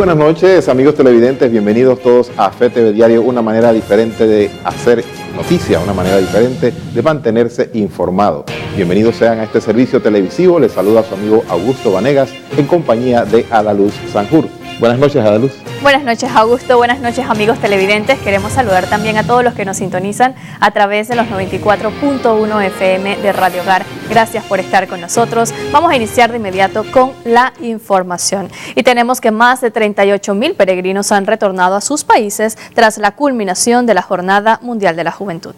buenas noches, amigos televidentes, bienvenidos todos a FETV Diario, una manera diferente de hacer noticias, una manera diferente de mantenerse informado. Bienvenidos sean a este servicio televisivo, les saluda su amigo Augusto Vanegas en compañía de Adaluz Sanjur. Buenas noches, Adaluz. Buenas noches, Augusto. Buenas noches, amigos televidentes. Queremos saludar también a todos los que nos sintonizan a través de los 94.1 FM de Radio Hogar. Gracias por estar con nosotros. Vamos a iniciar de inmediato con la información. Y tenemos que más de 38.000 peregrinos han retornado a sus países tras la culminación de la Jornada Mundial de la Juventud.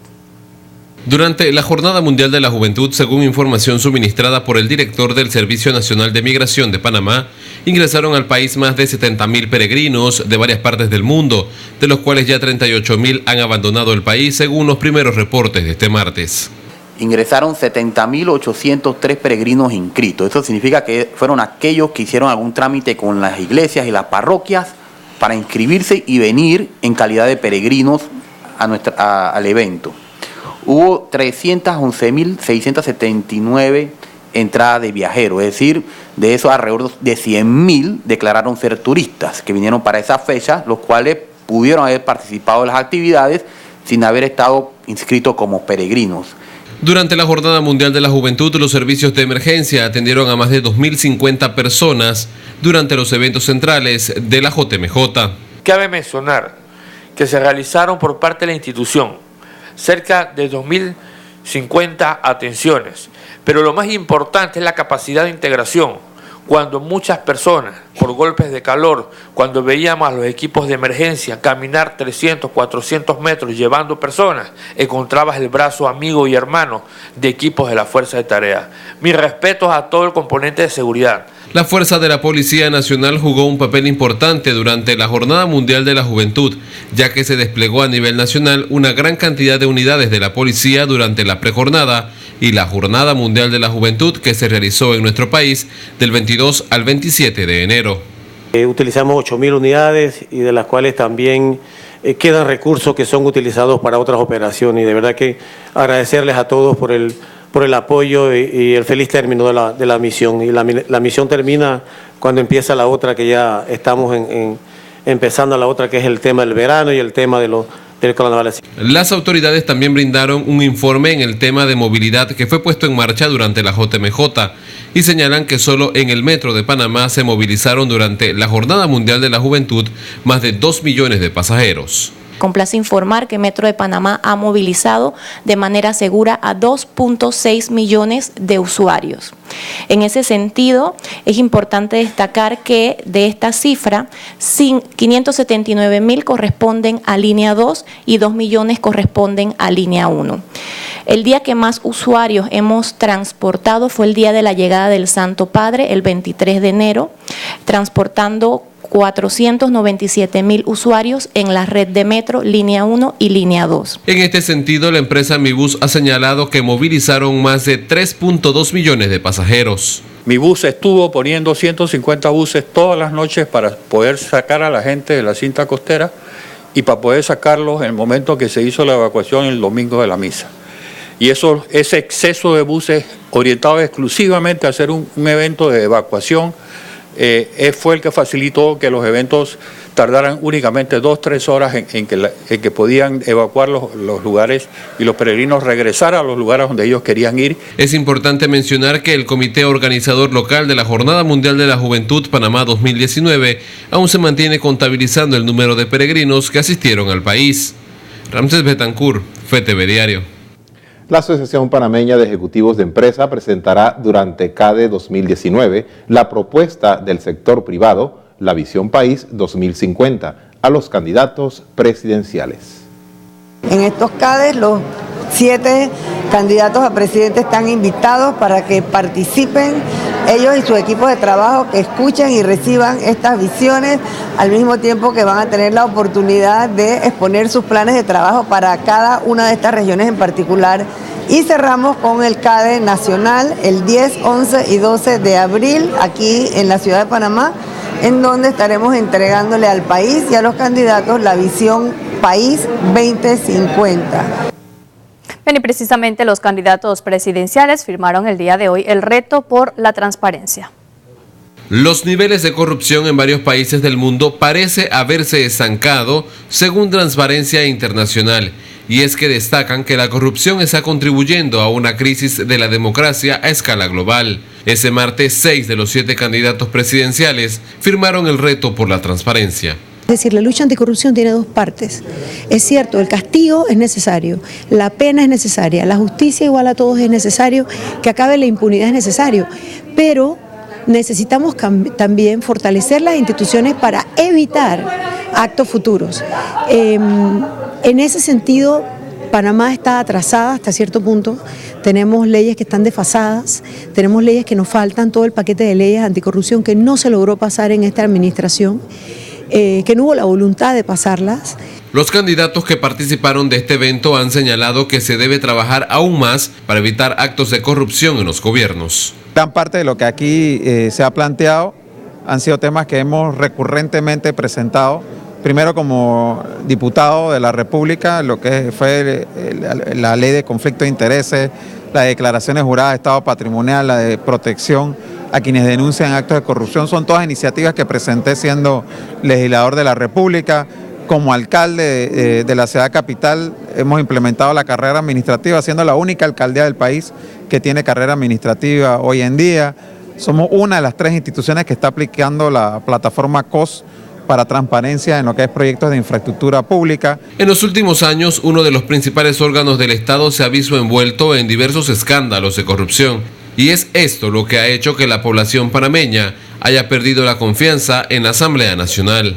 Durante la Jornada Mundial de la Juventud, según información suministrada por el director del Servicio Nacional de Migración de Panamá, ingresaron al país más de 70.000 peregrinos de varias partes del mundo, de los cuales ya 38.000 han abandonado el país, según los primeros reportes de este martes. Ingresaron 70.803 peregrinos inscritos. Eso significa que fueron aquellos que hicieron algún trámite con las iglesias y las parroquias para inscribirse y venir en calidad de peregrinos al evento. Hubo 311.679 entradas de viajeros, es decir, de esos alrededor de 100.000 declararon ser turistas que vinieron para esa fecha, los cuales pudieron haber participado en las actividades sin haber estado inscritos como peregrinos. Durante la Jornada Mundial de la Juventud, los servicios de emergencia atendieron a más de 2.050 personas durante los eventos centrales de la JMJ. Cabe mencionar que se realizaron por parte de la institución cerca de 2.050 atenciones, pero lo más importante es la capacidad de integración. Cuando muchas personas, por golpes de calor, cuando veíamos a los equipos de emergencia caminar 300, 400 metros llevando personas, encontrabas el brazo amigo y hermano de equipos de la Fuerza de Tarea. Mis respetos a todo el componente de seguridad. La Fuerza de la Policía Nacional jugó un papel importante durante la Jornada Mundial de la Juventud, ya que se desplegó a nivel nacional una gran cantidad de unidades de la policía durante la prejornada y la Jornada Mundial de la Juventud que se realizó en nuestro país del 22 al 27 de enero. Utilizamos 8.000 unidades y de las cuales también quedan recursos que son utilizados para otras operaciones, y de verdad que agradecerles a todos por el apoyo y el feliz término de la misión. Y la misión termina cuando empieza la otra, que ya estamos empezando la otra, que es el tema del verano y el tema del carnaval. Las autoridades también brindaron un informe en el tema de movilidad que fue puesto en marcha durante la JMJ y señalan que solo en el metro de Panamá se movilizaron durante la Jornada Mundial de la Juventud más de 2 millones de pasajeros. Complace informar que Metro de Panamá ha movilizado de manera segura a 2.6 millones de usuarios. En ese sentido, es importante destacar que de esta cifra, 579.000 corresponden a línea 2 y 2 millones corresponden a línea 1. El día que más usuarios hemos transportado fue el día de la llegada del Santo Padre, el 23 de enero, transportando 497.000 usuarios en la red de metro, línea 1 y línea 2. En este sentido, la empresa Mibus ha señalado que movilizaron más de 3.2 millones de pasajeros. Mibus estuvo poniendo 150 buses todas las noches para poder sacar a la gente de la cinta costera y para poder sacarlos en el momento que se hizo la evacuación el domingo de la misa. Y ese exceso de buses orientado exclusivamente a hacer un evento de evacuación fue el que facilitó que los eventos tardaran únicamente 2-3 horas en que podían evacuar los lugares y los peregrinos regresar a los lugares donde ellos querían ir. Es importante mencionar que el comité organizador local de la Jornada Mundial de la Juventud Panamá 2019 aún se mantiene contabilizando el número de peregrinos que asistieron al país. Ramses Betancourt, FETV Diario. La Asociación Panameña de Ejecutivos de Empresa presentará durante CADE 2019 la propuesta del sector privado, la Visión País 2050, a los candidatos presidenciales. En estos CADEs los 7 candidatos a presidente están invitados para que participen ellos y sus equipos de trabajo, que escuchen y reciban estas visiones, al mismo tiempo que van a tener la oportunidad de exponer sus planes de trabajo para cada una de estas regiones en particular. Y cerramos con el CADE nacional el 10, 11 y 12 de abril aquí en la ciudad de Panamá, en donde estaremos entregándole al país y a los candidatos la Visión País 2050. Bien, y precisamente los candidatos presidenciales firmaron el día de hoy el reto por la transparencia. Los niveles de corrupción en varios países del mundo parece haberse estancado según Transparencia Internacional, y es que destacan que la corrupción está contribuyendo a una crisis de la democracia a escala global. Ese martes, 6 de los 7 candidatos presidenciales firmaron el reto por la transparencia. Es decir, la lucha anticorrupción tiene dos partes. Es cierto, el castigo es necesario, la pena es necesaria, la justicia igual a todos es necesario, que acabe la impunidad es necesario, pero necesitamos también fortalecer las instituciones para evitar actos futuros. En ese sentido, Panamá está atrasada hasta cierto punto, tenemos leyes que están desfasadas, tenemos leyes que nos faltan, todo el paquete de leyes anticorrupción que no se logró pasar en esta administración, que no hubo la voluntad de pasarlas. Los candidatos que participaron de este evento han señalado que se debe trabajar aún más para evitar actos de corrupción en los gobiernos. Gran parte de lo que aquí se ha planteado han sido temas que hemos recurrentemente presentado, primero como diputado de la República, lo que fue la ley de conflicto de intereses, las declaraciones juradas de estado patrimonial, la de protección a quienes denuncian actos de corrupción, son todas iniciativas que presenté siendo legislador de la República. Como alcalde de la ciudad capital hemos implementado la carrera administrativa, siendo la única alcaldía del país que tiene carrera administrativa hoy en día. Somos una de las 3 instituciones que está aplicando la plataforma COS para transparencia en lo que es proyectos de infraestructura pública. En los últimos años, uno de los principales órganos del Estado se ha visto envuelto en diversos escándalos de corrupción. Y es esto lo que ha hecho que la población panameña haya perdido la confianza en la Asamblea Nacional.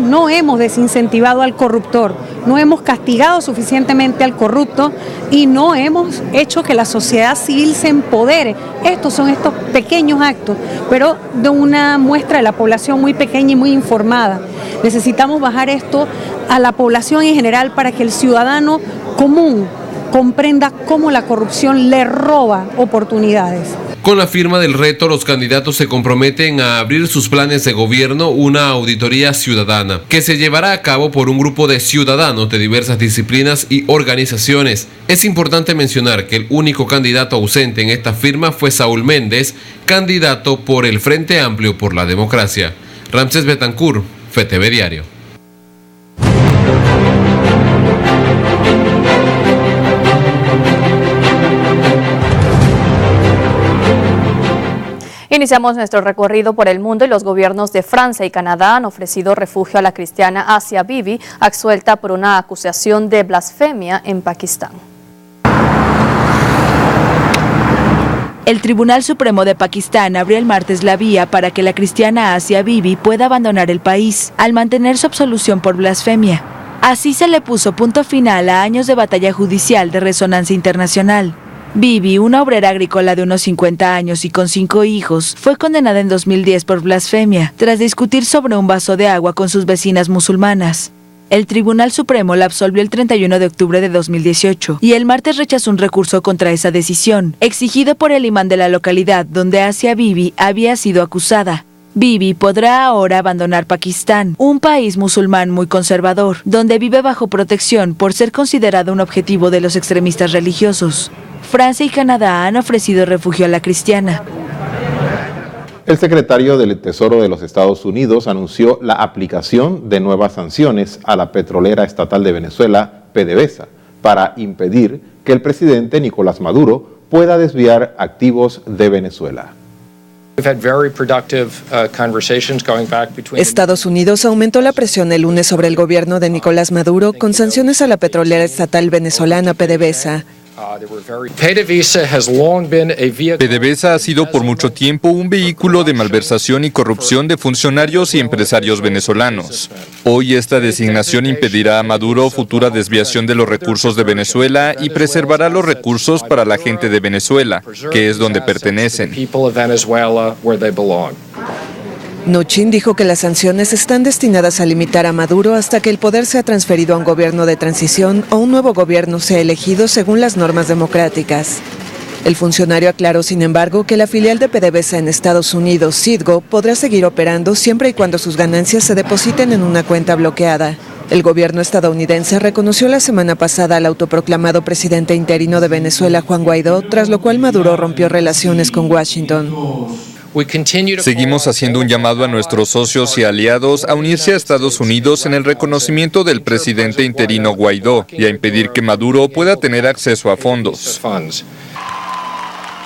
No hemos desincentivado al corruptor, no hemos castigado suficientemente al corrupto y no hemos hecho que la sociedad civil se empodere. Estos son estos pequeños actos, pero de una muestra de la población muy pequeña y muy informada. Necesitamos bajar esto a la población en general para que el ciudadano común comprenda cómo la corrupción le roba oportunidades. Con la firma del reto, los candidatos se comprometen a abrir sus planes de gobierno una auditoría ciudadana, que se llevará a cabo por un grupo de ciudadanos de diversas disciplinas y organizaciones. Es importante mencionar que el único candidato ausente en esta firma fue Saúl Méndez, candidato por el Frente Amplio por la Democracia. Ramsés Betancourt, FTV Diario. Iniciamos nuestro recorrido por el mundo y los gobiernos de Francia y Canadá han ofrecido refugio a la cristiana Asia Bibi, absuelta por una acusación de blasfemia en Pakistán. El Tribunal Supremo de Pakistán abrió el martes la vía para que la cristiana Asia Bibi pueda abandonar el país, al mantener su absolución por blasfemia. Así se le puso punto final a años de batalla judicial de resonancia internacional. Bibi, una obrera agrícola de unos 50 años y con 5 hijos, fue condenada en 2010 por blasfemia, tras discutir sobre un vaso de agua con sus vecinas musulmanas. El Tribunal Supremo la absolvió el 31 de octubre de 2018 y el martes rechazó un recurso contra esa decisión, exigido por el imán de la localidad donde Asia Bibi había sido acusada. Bibi podrá ahora abandonar Pakistán, un país musulmán muy conservador, donde vive bajo protección por ser considerado un objetivo de los extremistas religiosos. Francia y Canadá han ofrecido refugio a la cristiana. El secretario del Tesoro de los Estados Unidos anunció la aplicación de nuevas sanciones a la petrolera estatal de Venezuela, PDVSA, para impedir que el presidente Nicolás Maduro pueda desviar activos de Venezuela. Estados Unidos aumentó la presión el lunes sobre el gobierno de Nicolás Maduro con sanciones a la petrolera estatal venezolana PDVSA. PDVSA ha sido por mucho tiempo un vehículo de malversación y corrupción de funcionarios y empresarios venezolanos. Hoy esta designación impedirá a Maduro futura desviación de los recursos de Venezuela y preservará los recursos para la gente de Venezuela, que es donde pertenecen. Mnuchin dijo que las sanciones están destinadas a limitar a Maduro hasta que el poder sea transferido a un gobierno de transición o un nuevo gobierno sea elegido según las normas democráticas. El funcionario aclaró, sin embargo, que la filial de PDVSA en Estados Unidos, Citgo, podrá seguir operando siempre y cuando sus ganancias se depositen en una cuenta bloqueada. El gobierno estadounidense reconoció la semana pasada al autoproclamado presidente interino de Venezuela, Juan Guaidó, tras lo cual Maduro rompió relaciones con Washington. Seguimos haciendo un llamado a nuestros socios y aliados a unirse a Estados Unidos en el reconocimiento del presidente interino Guaidó y a impedir que Maduro pueda tener acceso a fondos.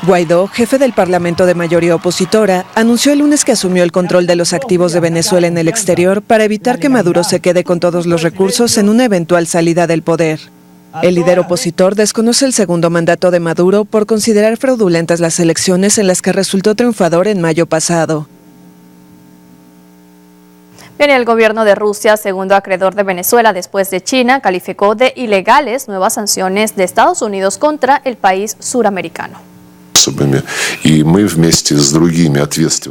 Guaidó, jefe del Parlamento de mayoría opositora, anunció el lunes que asumió el control de los activos de Venezuela en el exterior para evitar que Maduro se quede con todos los recursos en una eventual salida del poder. El líder opositor desconoce el segundo mandato de Maduro por considerar fraudulentas las elecciones en las que resultó triunfador en mayo pasado. Bien, el gobierno de Rusia, segundo acreedor de Venezuela después de China, calificó de ilegales nuevas sanciones de Estados Unidos contra el país suramericano.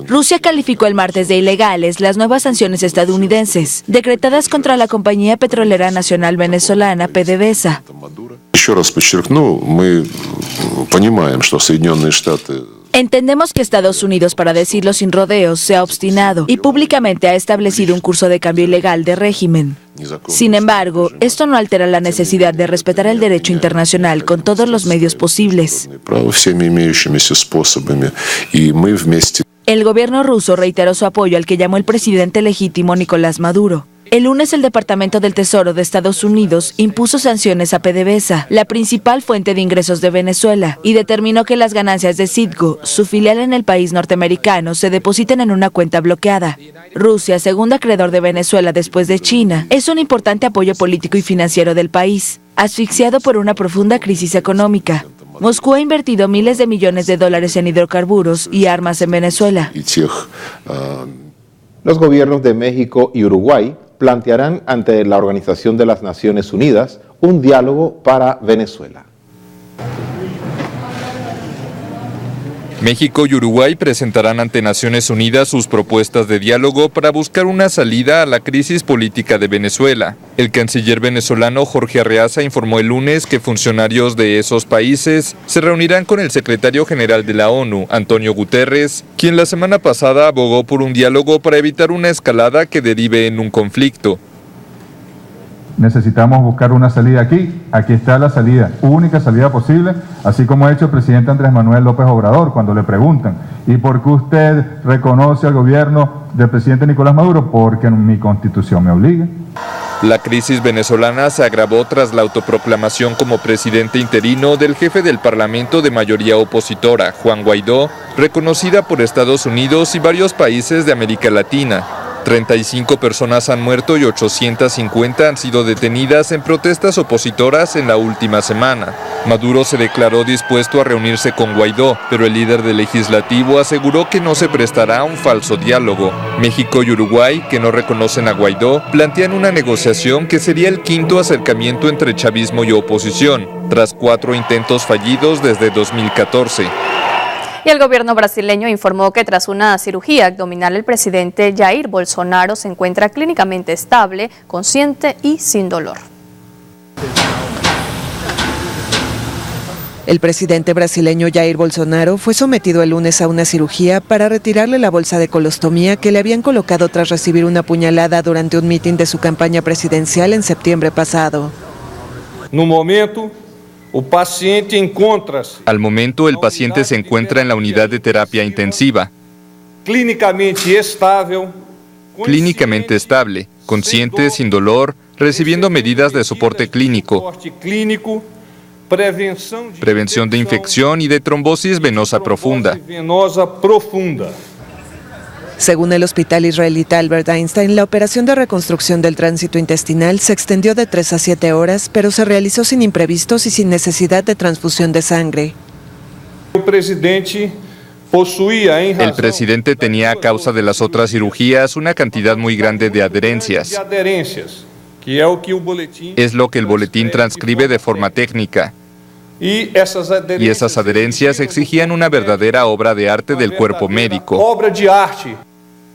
Rusia calificó el martes de ilegales las nuevas sanciones estadounidenses, decretadas contra la compañía petrolera nacional venezolana PDVSA. Entendemos que Estados Unidos, para decirlo sin rodeos, se ha obstinado y públicamente ha establecido un curso de cambio ilegal de régimen. Sin embargo, esto no altera la necesidad de respetar el derecho internacional con todos los medios posibles. El gobierno ruso reiteró su apoyo al que llamó el presidente legítimo Nicolás Maduro. El lunes el Departamento del Tesoro de Estados Unidos impuso sanciones a PDVSA, la principal fuente de ingresos de Venezuela, y determinó que las ganancias de Citgo, su filial en el país norteamericano, se depositen en una cuenta bloqueada. Rusia, segundo acreedor de Venezuela después de China, es un importante apoyo político y financiero del país, asfixiado por una profunda crisis económica. Moscú ha invertido miles de millones de dólares en hidrocarburos y armas en Venezuela. Los gobiernos de México y Uruguay plantearán ante la Organización de las Naciones Unidas un diálogo para Venezuela. México y Uruguay presentarán ante Naciones Unidas sus propuestas de diálogo para buscar una salida a la crisis política de Venezuela. El canciller venezolano Jorge Arreaza informó el lunes que funcionarios de esos países se reunirán con el secretario general de la ONU, Antonio Guterres, quien la semana pasada abogó por un diálogo para evitar una escalada que derive en un conflicto. Necesitamos buscar una salida aquí está la salida, única salida posible, así como ha hecho el presidente Andrés Manuel López Obrador cuando le preguntan, ¿y por qué usted reconoce al gobierno del presidente Nicolás Maduro? Porque mi constitución me obliga. La crisis venezolana se agravó tras la autoproclamación como presidente interino del jefe del Parlamento de mayoría opositora, Juan Guaidó, reconocida por Estados Unidos y varios países de América Latina. 35 personas han muerto y 850 han sido detenidas en protestas opositoras en la última semana. Maduro se declaró dispuesto a reunirse con Guaidó, pero el líder del legislativo aseguró que no se prestará a un falso diálogo. México y Uruguay, que no reconocen a Guaidó, plantean una negociación que sería el quinto acercamiento entre chavismo y oposición, tras 4 intentos fallidos desde 2014. Y el gobierno brasileño informó que tras una cirugía abdominal el presidente Jair Bolsonaro se encuentra clínicamente estable, consciente y sin dolor. El presidente brasileño Jair Bolsonaro fue sometido el lunes a una cirugía para retirarle la bolsa de colostomía que le habían colocado tras recibir una puñalada durante un mitin de su campaña presidencial en septiembre pasado. Al momento, el paciente se encuentra en la unidad de terapia intensiva. Clínicamente estable, consciente, sin dolor, recibiendo medidas de soporte clínico, prevención de infección y de trombosis venosa profunda. Según el hospital israelita Albert Einstein, la operación de reconstrucción del tránsito intestinal se extendió de 3 a 7 horas, pero se realizó sin imprevistos y sin necesidad de transfusión de sangre. El presidente tenía a causa de las otras cirugías una cantidad muy grande de adherencias. Es lo que el boletín transcribe de forma técnica. Y esas adherencias exigían una verdadera obra de arte del cuerpo médico.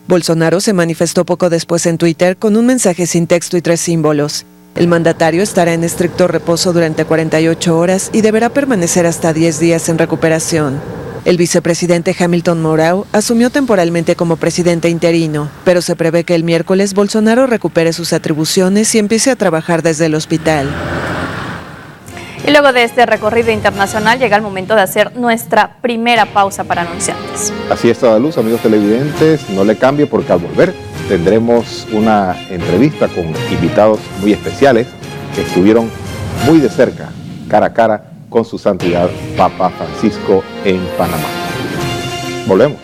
Bolsonaro se manifestó poco después en Twitter con un mensaje sin texto y 3 símbolos. El mandatario estará en estricto reposo durante 48 horas y deberá permanecer hasta 10 días en recuperación. El vicepresidente Hamilton Mourão asumió temporalmente como presidente interino, pero se prevé que el miércoles Bolsonaro recupere sus atribuciones y empiece a trabajar desde el hospital. Y luego de este recorrido internacional llega el momento de hacer nuestra primera pausa para anunciantes. Así es, Toda Luz, amigos televidentes, no le cambie porque al volver tendremos una entrevista con invitados muy especiales que estuvieron muy de cerca, cara a cara, con su santidad Papa Francisco en Panamá. Volvemos.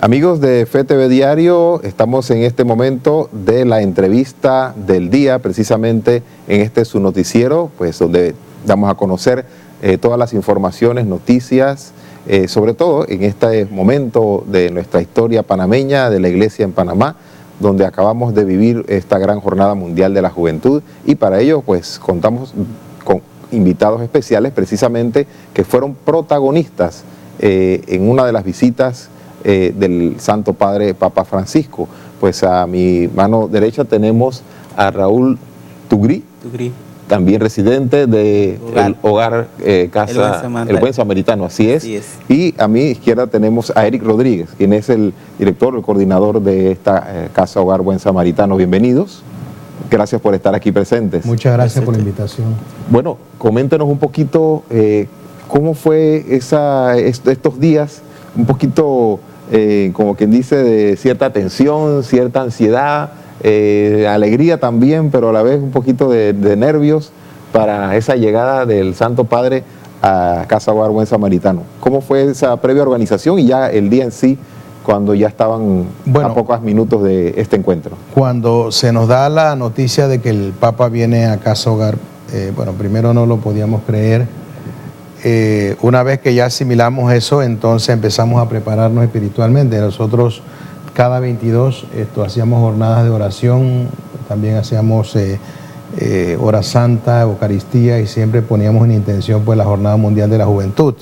Amigos de FETV Diario, estamos en este momento de la entrevista del día, precisamente en este su noticiero, pues donde damos a conocer todas las informaciones, noticias, sobre todo en este momento de nuestra historia panameña, de la Iglesia en Panamá, donde acabamos de vivir esta gran Jornada Mundial de la Juventud, y para ello pues contamos con invitados especiales precisamente que fueron protagonistas en una de las visitas del Santo Padre Papa Francisco. Pues a mi mano derecha tenemos a Raúl Tugri, también residente de el hogar Casa El Buen Samaritano, así es. Y a mi izquierda tenemos a Eric Rodríguez, quien es el director, el coordinador de esta Casa Hogar Buen Samaritano. Bienvenidos. Gracias por estar aquí presentes. Muchas gracias por la invitación. Bueno, coméntenos un poquito cómo fue estos días, un poquito como quien dice, de cierta tensión, cierta ansiedad, alegría también, pero a la vez un poquito de nervios para esa llegada del Santo Padre a Casa Hogar Buen Samaritano. ¿Cómo fue esa previa organización y ya el día en sí, cuando ya estaban a pocos minutos de este encuentro? Cuando se nos da la noticia de que el Papa viene a Casa Hogar, primero no lo podíamos creer. Una vez que ya asimilamos eso, entonces empezamos a prepararnos espiritualmente. Nosotros cada 22 hacíamos jornadas de oración, también hacíamos hora santa, Eucaristía, y siempre poníamos en intención pues la Jornada Mundial de la Juventud.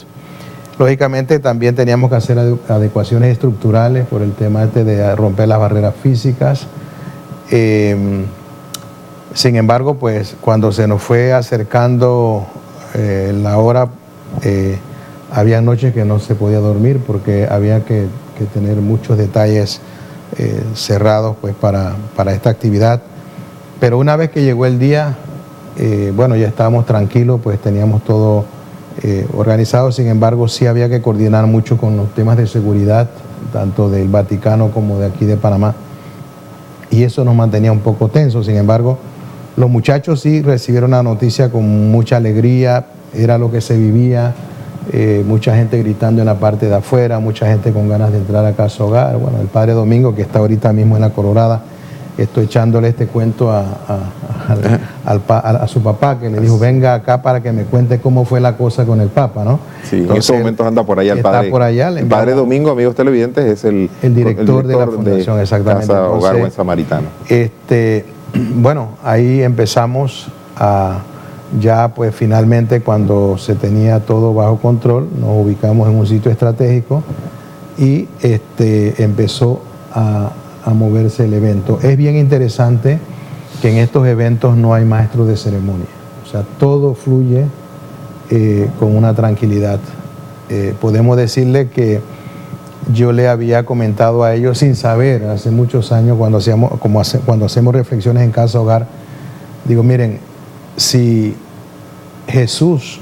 Lógicamente también teníamos que hacer adecuaciones estructurales por el tema de romper las barreras físicas. Sin embargo, pues cuando se nos fue acercando la hora, había noches que no se podía dormir porque había que tener muchos detalles cerrados pues para esta actividad. Pero una vez que llegó el día, ya estábamos tranquilos, pues teníamos todo organizado. Sin embargo, sí había que coordinar mucho con los temas de seguridad, tanto del Vaticano como de aquí de Panamá, y eso nos mantenía un poco tensos. Sin embargo, los muchachos sí recibieron la noticia con mucha alegría. Era lo que se vivía, mucha gente gritando en la parte de afuera, mucha gente con ganas de entrar a Casa Hogar. Bueno, el Padre Domingo, que está ahorita mismo en la Colorada, estoy echándole este cuento a su papá, que le dijo, venga acá para que me cuente cómo fue la cosa con el Papa, ¿no? Sí, entonces, en estos momentos anda por allá el Padre. Está por allá. El Padre Domingo, amigos televidentes, es el director de la fundación, exactamente. Casa Hogar Buen Samaritano. Ahí empezamos ya pues finalmente, cuando se tenía todo bajo control, nos ubicamos en un sitio estratégico y empezó a moverse el evento. Es bien interesante que en estos eventos no hay maestros de ceremonia, o sea, todo fluye con una tranquilidad. Podemos decirle que yo le había comentado a ellos sin saber, hace muchos años, cuando hacemos reflexiones en Casa Hogar, digo, miren, si Jesús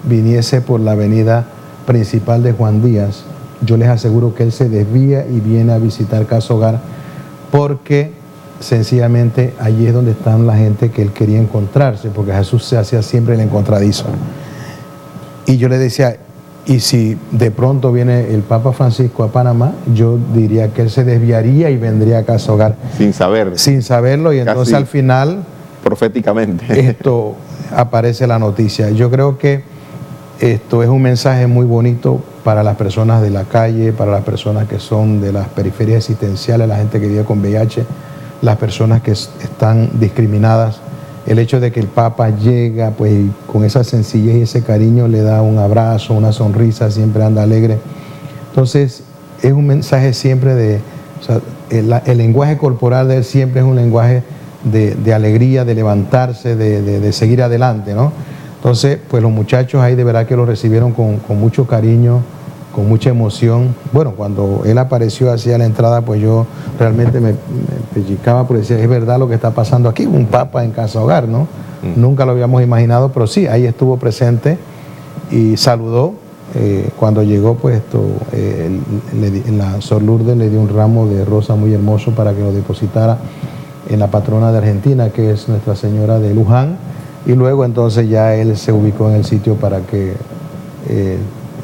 viniese por la avenida principal de Juan Díaz, yo les aseguro que él se desvía y viene a visitar Casa Hogar, porque sencillamente allí es donde están la gente que él quería encontrarse, porque Jesús se hacía siempre el encontradizo. Y yo le decía, y si de pronto viene el Papa Francisco a Panamá, yo diría que él se desviaría y vendría a Casa Hogar. Sin saberlo. Sin saberlo, y entonces al final, proféticamente, aparece la noticia. Yo creo que esto es un mensaje muy bonito para las personas de la calle, para las personas que son de las periferias existenciales, la gente que vive con VIH, las personas que están discriminadas. El hecho de que el Papa llega pues con esa sencillez y ese cariño, le da un abrazo, una sonrisa, siempre anda alegre. Entonces es un mensaje siempre de O sea, el lenguaje corporal de él siempre es un lenguaje de alegría, de levantarse, de seguir adelante, ¿no? Entonces, pues los muchachos ahí de verdad que lo recibieron con mucho cariño, con mucha emoción. Bueno, cuando él apareció hacia la entrada, pues yo realmente me pellizcaba porque decía, es verdad lo que está pasando aquí, un papa en casa hogar, ¿no? Nunca lo habíamos imaginado, pero sí, ahí estuvo presente y saludó. Cuando llegó, pues la Sor Lourdes le dio un ramo de rosa muy hermoso para que lo depositara en la patrona de Argentina, que es Nuestra Señora de Luján, y luego entonces ya él se ubicó en el sitio para que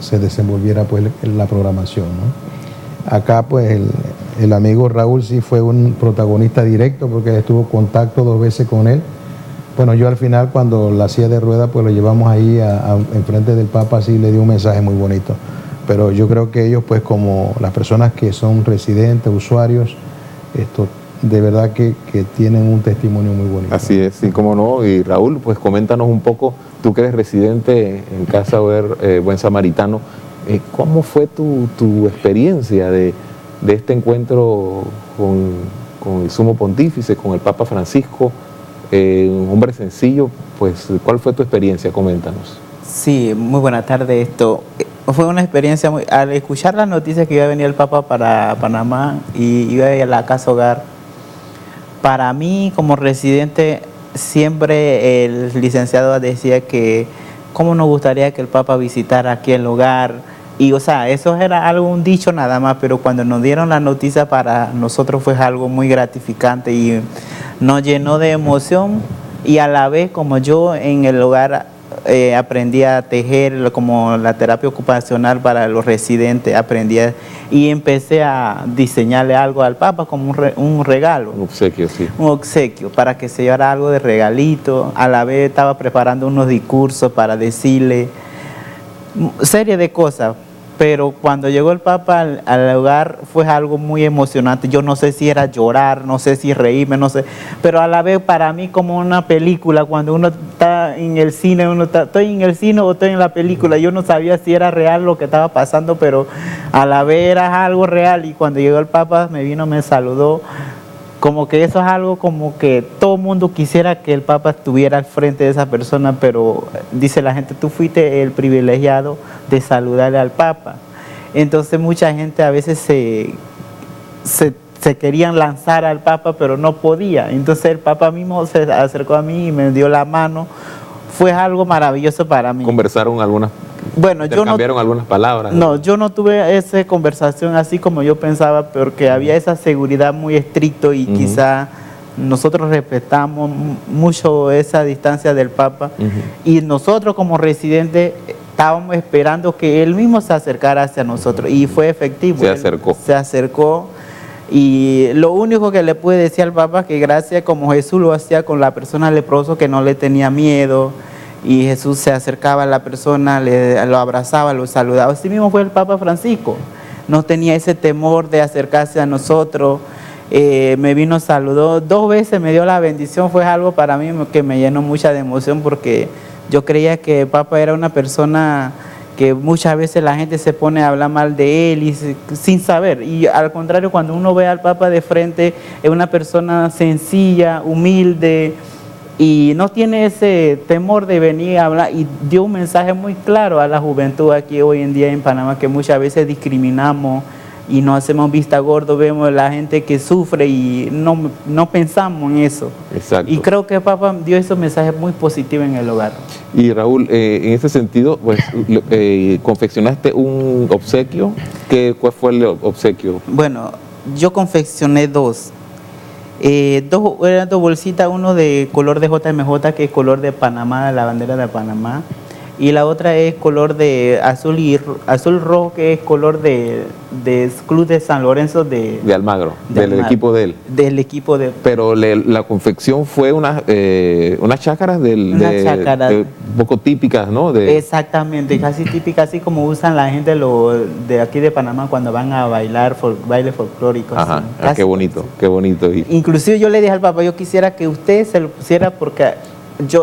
se desenvolviera pues la programación, ¿no? Acá pues el amigo Raúl sí fue un protagonista directo porque él estuvo en contacto 2 veces con él. Bueno, yo al final cuando la silla de ruedas pues lo llevamos ahí enfrente del Papa, así le dio un mensaje muy bonito. Pero yo creo que ellos pues como las personas que son residentes, usuarios, de verdad que tienen un testimonio muy bonito. Así es, sí, cómo no. Y Raúl, pues coméntanos un poco, tú que eres residente en Casa Hogar Buen Samaritano, ¿cómo fue tu experiencia de este encuentro con el Sumo Pontífice, con el Papa Francisco? Un hombre sencillo, pues, ¿cuál fue tu experiencia? Coméntanos. Sí, muy buena tarde. Fue una experiencia al escuchar las noticias que iba a venir el Papa para Panamá y iba a ir a la Casa Hogar. Para mí, como residente, siempre el licenciado decía que cómo nos gustaría que el Papa visitara aquí el hogar. Y, o sea, eso era un dicho nada más, pero cuando nos dieron la noticia para nosotros fue algo muy gratificante y nos llenó de emoción. Y a la vez, como yo en el hogar aprendí a tejer como la terapia ocupacional para los residentes, y empecé a diseñarle algo al Papa como un regalo. Un obsequio, sí. Un obsequio, para que se llevara algo de regalito. A la vez estaba preparando unos discursos para decirle serie de cosas. Pero cuando llegó el Papa al hogar fue algo muy emocionante. Yo no sé si era llorar, no sé si reírme, no sé. Pero a la vez para mí como una película, cuando uno está en el cine, estoy en el cine o estoy en la película. Yo no sabía si era real lo que estaba pasando, pero a la vez era algo real. Y cuando llegó el Papa me saludó. Como que eso es algo como que todo el mundo quisiera que el Papa estuviera al frente de esa persona, pero dice la gente, tú fuiste el privilegiado de saludarle al Papa. Entonces mucha gente a veces se querían lanzar al Papa, pero no podía. Entonces el Papa mismo se acercó a mí y me dio la mano. Fue algo maravilloso para mí. ¿Conversaron algunas? Bueno, cambiaron algunas palabras. No, yo no tuve esa conversación así como yo pensaba, porque había esa seguridad muy estricta y quizá nosotros respetamos mucho esa distancia del Papa y nosotros como residentes estábamos esperando que él mismo se acercara hacia nosotros y fue efectivo. Se acercó y lo único que le pude decir al Papa que gracias como Jesús lo hacía con la persona leprosa que no le tenía miedo. Y Jesús se acercaba a la persona, lo abrazaba, lo saludaba. Así mismo fue el Papa Francisco. No tenía ese temor de acercarse a nosotros. Me vino, saludó 2 veces, me dio la bendición. Fue algo para mí que me llenó mucha de emoción porque yo creía que el Papa era una persona que muchas veces la gente se pone a hablar mal de él y sin saber. Y al contrario, cuando uno ve al Papa de frente, es una persona sencilla, humilde, y no tiene ese temor de venir a hablar y dio un mensaje muy claro a la juventud aquí hoy en día en Panamá que muchas veces discriminamos y nos hacemos vista gordo, vemos a la gente que sufre y no pensamos en eso. Exacto. Y creo que el Papa dio esos mensajes muy positivos en el hogar. Y Raúl, en ese sentido, pues confeccionaste un obsequio. ¿Cuál fue el obsequio? Bueno, yo confeccioné 2. Eran 2 bolsitas, uno de color de JMJ, que es color de Panamá, la bandera de Panamá, y la otra es color de azul rojo, que es color de Club de San Lorenzo de Almagro, del equipo de él. Del equipo de él. Pero la confección fue unas chácaras un poco típicas, ¿no? Exactamente, casi típicas, así como usan la gente de aquí de Panamá cuando van a bailar baile folclórico. Ajá, qué bonito, qué bonito. Inclusive yo le dije al Papa, yo quisiera que usted se lo pusiera porque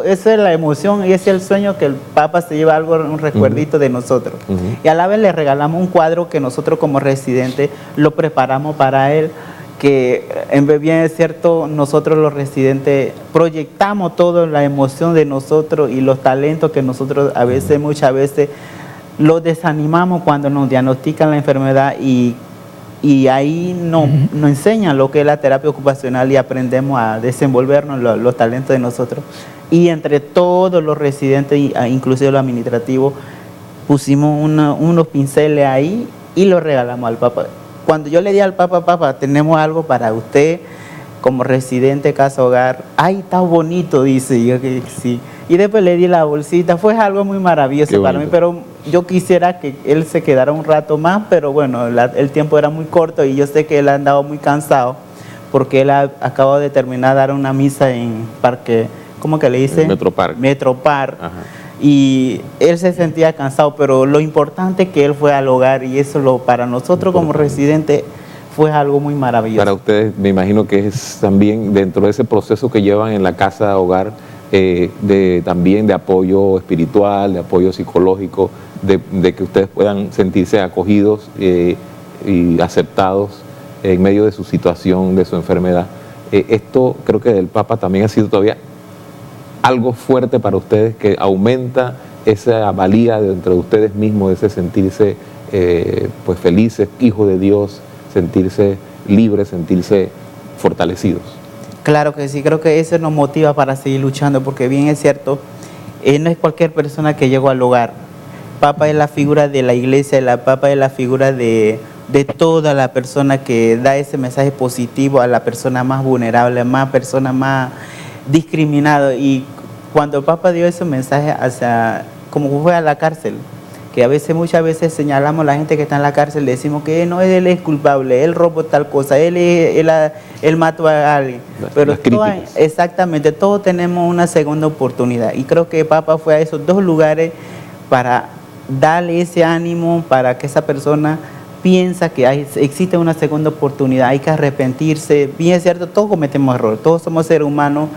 esa es la emoción y ese es el sueño, que el Papa se lleva algo, un recuerdito de nosotros. Y a la vez le regalamos un cuadro que nosotros como residentes lo preparamos para él, que en vez bien es cierto, nosotros los residentes proyectamos toda la emoción de nosotros y los talentos que nosotros a veces, muchas veces, los desanimamos cuando nos diagnostican la enfermedad y ahí nos enseñan lo que es la terapia ocupacional y aprendemos a desenvolvernos los talentos de nosotros. Y entre todos los residentes, inclusive los administrativos, pusimos unos pinceles ahí y los regalamos al Papa. Cuando yo le di al Papa, tenemos algo para usted como residente casa hogar. Ay, está bonito, dice. Yo que sí. Y después le di la bolsita. Fue algo muy maravilloso para mí, pero yo quisiera que él se quedara un rato más, pero bueno, el tiempo era muy corto y yo sé que él ha andado muy cansado porque él acabado de terminar de dar una misa en Parque, ¿cómo que le dice? Metropar. Ajá. Y él se sentía cansado, pero lo importante es que él fue al hogar y eso para nosotros como residentes fue algo muy maravilloso. Para ustedes me imagino que es también dentro de ese proceso que llevan en la casa hogar, también de apoyo espiritual, de apoyo psicológico, de que ustedes puedan sentirse acogidos y aceptados en medio de su situación, de su enfermedad. Esto creo que del Papa también ha sido todavía algo fuerte para ustedes, que aumenta esa valía dentro de ustedes mismos, ese sentirse pues felices, hijos de Dios, sentirse libres, sentirse fortalecidos. Claro que sí, creo que eso nos motiva para seguir luchando, porque bien es cierto, no es cualquier persona que llegó al hogar. Papa es la figura de la iglesia, la Papa es la figura de toda la persona que da ese mensaje positivo a la persona más vulnerable, a persona más discriminada. Y cuando el Papa dio ese mensaje como fue a la cárcel, que muchas veces señalamos a la gente que está en la cárcel, decimos que no, él es culpable, él robó tal cosa, él mató a alguien. Pero exactamente, todos tenemos una segunda oportunidad. Y creo que el Papa fue a esos dos lugares para darle ese ánimo, para que esa persona piensa que existe una segunda oportunidad, hay que arrepentirse. Bien es cierto, todos cometemos errores, todos somos seres humanos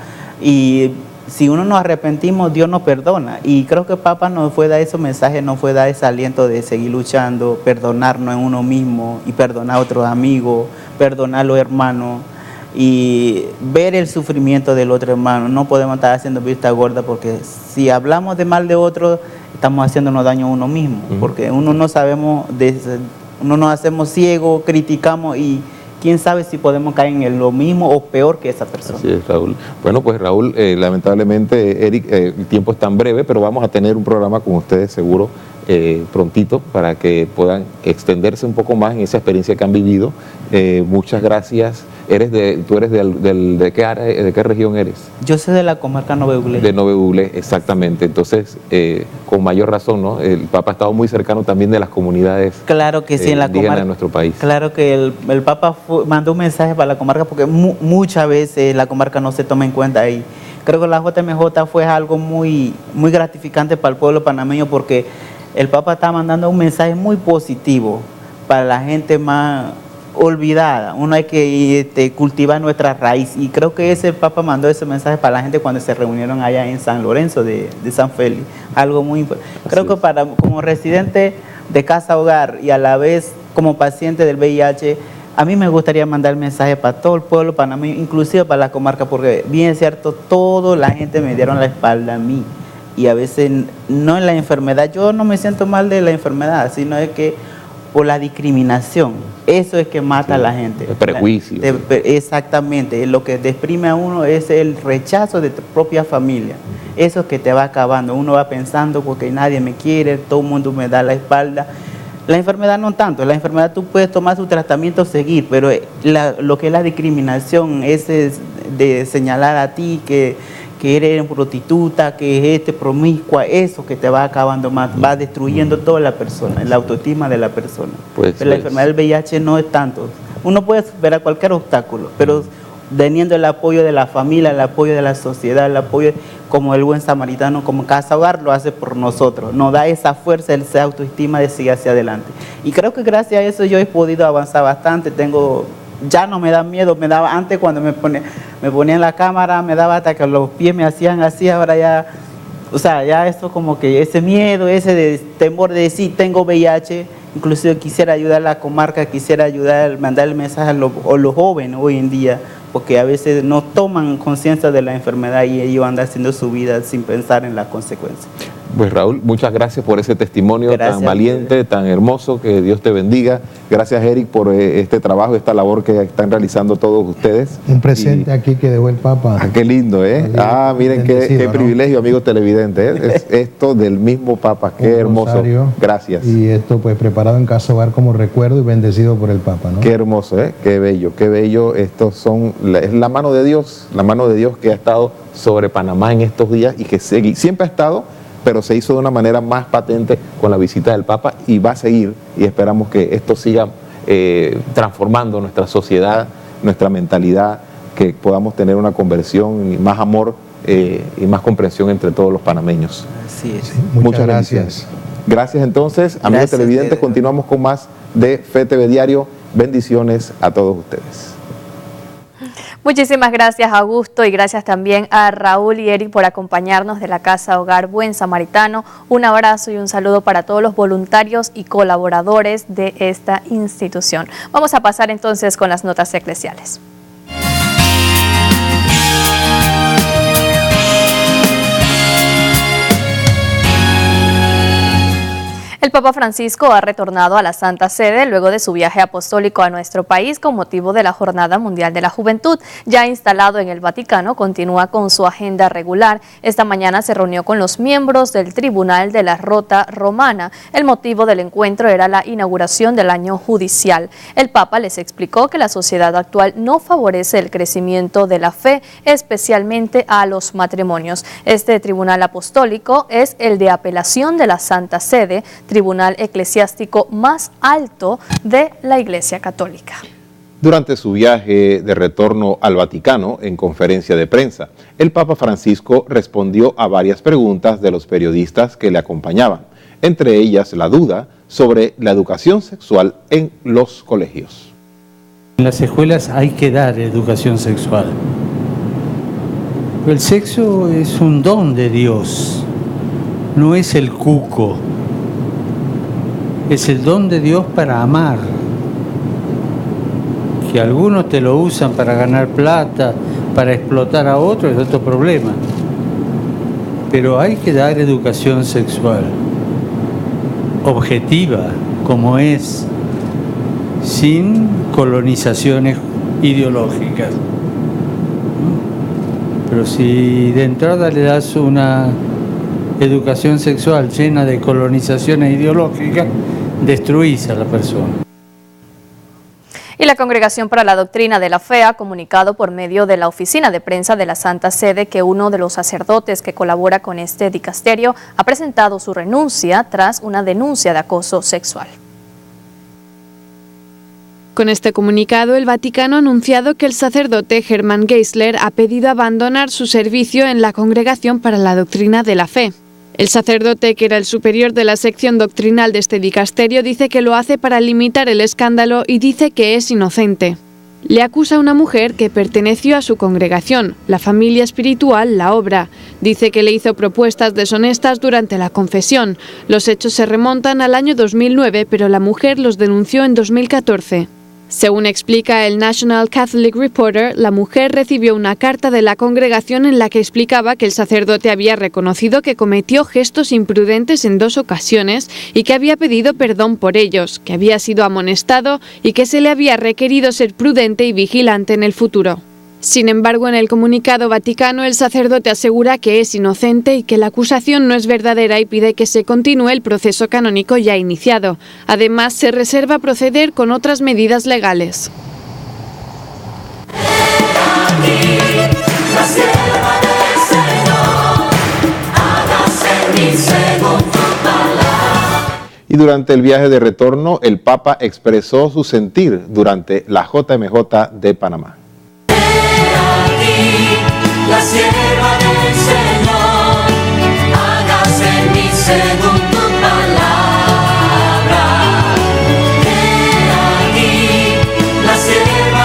y si uno nos arrepentimos, Dios nos perdona. Y creo que Papa nos fue dar esos mensajes, nos fue dar ese aliento de seguir luchando, perdonarnos en uno mismo y perdonar a otros amigos, perdonar a los hermanos y ver el sufrimiento del otro hermano. No podemos estar haciendo vista gorda, porque si hablamos de mal de otro, estamos haciéndonos daño a uno mismo, porque uno no sabemos, uno nos hacemos ciegos, criticamos y quién sabe si podemos caer en lo mismo o peor que esa persona. Así es, Raúl. Bueno, pues Raúl, lamentablemente, Eric, el tiempo es tan breve, pero vamos a tener un programa con ustedes seguro prontito para que puedan extenderse un poco más en esa experiencia que han vivido. Muchas gracias. ¿Tú eres de qué área, de qué región eres? Yo soy de la comarca Nove Uglé. De Nove Uglé, exactamente. Entonces, con mayor razón, ¿no? El Papa ha estado muy cercano también de las comunidades. Claro que sí, en la comarca de nuestro país. Claro que el Papa mandó un mensaje para la comarca, porque muchas veces la comarca no se toma en cuenta y creo que la JMJ fue algo muy, muy gratificante para el pueblo panameño, porque el Papa está mandando un mensaje muy positivo para la gente más olvidada. Uno hay que cultivar nuestra raíz y creo que el Papa mandó ese mensaje para la gente cuando se reunieron allá en San Lorenzo de San Félix. Algo muy importante. Creo que como residente de casa hogar y a la vez como paciente del VIH, a mí me gustaría mandar el mensaje para todo el pueblo panameño, inclusive para la comarca, porque bien es cierto, toda la gente me dieron la espalda a mí y a veces no en la enfermedad, yo no me siento mal de la enfermedad, sino es que por la discriminación, eso es que mata a la gente. El prejuicio. Exactamente, lo que deprime a uno es el rechazo de tu propia familia, eso es que te va acabando, uno va pensando porque nadie me quiere, todo el mundo me da la espalda. La enfermedad no tanto, la enfermedad tú puedes tomar su tratamiento, seguir, pero lo que es la discriminación, ese de señalar a ti que eres prostituta, que es promiscua, eso que te va acabando más, va destruyendo toda la persona, la autoestima de la persona. Pero la enfermedad del VIH no es tanto. Uno puede superar cualquier obstáculo, pero teniendo el apoyo de la familia, el apoyo de la sociedad, el apoyo como el buen samaritano, como Casa Hogar lo hace por nosotros, nos da esa fuerza, esa autoestima de seguir hacia adelante. Y creo que gracias a eso yo he podido avanzar bastante, tengo ya no me da miedo, me daba antes cuando me ponía en la cámara, me daba hasta que los pies me hacían así, ahora ya, o sea, ya esto como que ese miedo, ese de temor de decir tengo VIH, inclusive quisiera ayudar a la comarca, quisiera ayudar, mandar el mensaje a los jóvenes hoy en día, porque a veces no toman conciencia de la enfermedad y ellos andan haciendo su vida sin pensar en las consecuencias. Pues Raúl, muchas gracias por ese testimonio tan valiente, tan hermoso, que Dios te bendiga. Gracias, Eric, por este trabajo, esta labor que están realizando todos ustedes. Un presente aquí que dejó el Papa. Qué lindo, ¿eh? Miren qué privilegio, amigos televidentes. Es esto del mismo Papa, qué hermoso. Rosario, gracias. Y esto pues preparado en Casa Hogar como recuerdo y bendecido por el Papa, ¿no? Qué hermoso, ¿eh? Qué bello, qué bello. Estos son, es la mano de Dios que ha estado sobre Panamá en estos días y que siempre ha estado, pero se hizo de una manera más patente con la visita del Papa y va a seguir, y esperamos que esto siga transformando nuestra sociedad, nuestra mentalidad, que podamos tener una conversión y más amor y más comprensión entre todos los panameños. Así es. Sí, muchas gracias. Gracias entonces, amigos televidentes, continuamos con más de FETV Diario. Bendiciones a todos ustedes. Muchísimas gracias, Augusto, y gracias también a Raúl y Eric por acompañarnos de la Casa Hogar Buen Samaritano. Un abrazo y un saludo para todos los voluntarios y colaboradores de esta institución. Vamos a pasar entonces con las notas eclesiales. El Papa Francisco ha retornado a la Santa Sede luego de su viaje apostólico a nuestro país con motivo de la Jornada Mundial de la Juventud. Ya instalado en el Vaticano, continúa con su agenda regular. Esta mañana se reunió con los miembros del Tribunal de la Rota Romana. El motivo del encuentro era la inauguración del año judicial. El Papa les explicó que la sociedad actual no favorece el crecimiento de la fe, especialmente a los matrimonios. Este tribunal apostólico es el de apelación de la Santa Sede, tribunal eclesiástico más alto de la Iglesia Católica. Durante su viaje de retorno al Vaticano, en conferencia de prensa, el Papa Francisco respondió a varias preguntas de los periodistas que le acompañaban, entre ellas la duda sobre la educación sexual en los colegios. En las escuelas hay que dar educación sexual. El sexo es un don de Dios, no es el cuco. Es el don de Dios para amar. Que algunos te lo usan para ganar plata, para explotar a otros, es otro problema. Pero hay que dar educación sexual, objetiva, como es, sin colonizaciones ideológicas. Pero si de entrada le das una educación sexual llena de colonizaciones ideológicas, destruís a la persona. Y la Congregación para la Doctrina de la Fe ha comunicado por medio de la oficina de prensa de la Santa Sede que uno de los sacerdotes que colabora con este dicasterio ha presentado su renuncia tras una denuncia de acoso sexual. Con este comunicado, el Vaticano ha anunciado que el sacerdote Hermann Geisler ha pedido abandonar su servicio en la Congregación para la Doctrina de la Fe. El sacerdote, que era el superior de la sección doctrinal de este dicasterio, dice que lo hace para limitar el escándalo y dice que es inocente. Le acusa a una mujer que perteneció a su congregación, la familia espiritual La Obra. Dice que le hizo propuestas deshonestas durante la confesión. Los hechos se remontan al año 2009, pero la mujer los denunció en 2014. Según explica el National Catholic Reporter, la mujer recibió una carta de la congregación en la que explicaba que el sacerdote había reconocido que cometió gestos imprudentes en 2 ocasiones y que había pedido perdón por ellos, que había sido amonestado y que se le había requerido ser prudente y vigilante en el futuro. Sin embargo, en el comunicado vaticano, el sacerdote asegura que es inocente y que la acusación no es verdadera y pide que se continúe el proceso canónico ya iniciado. Además, se reserva proceder con otras medidas legales. Y durante el viaje de retorno, el Papa expresó su sentir durante la JMJ de Panamá. La sierva del Señor, hágase en mí según tu palabra. He aquí, la sierva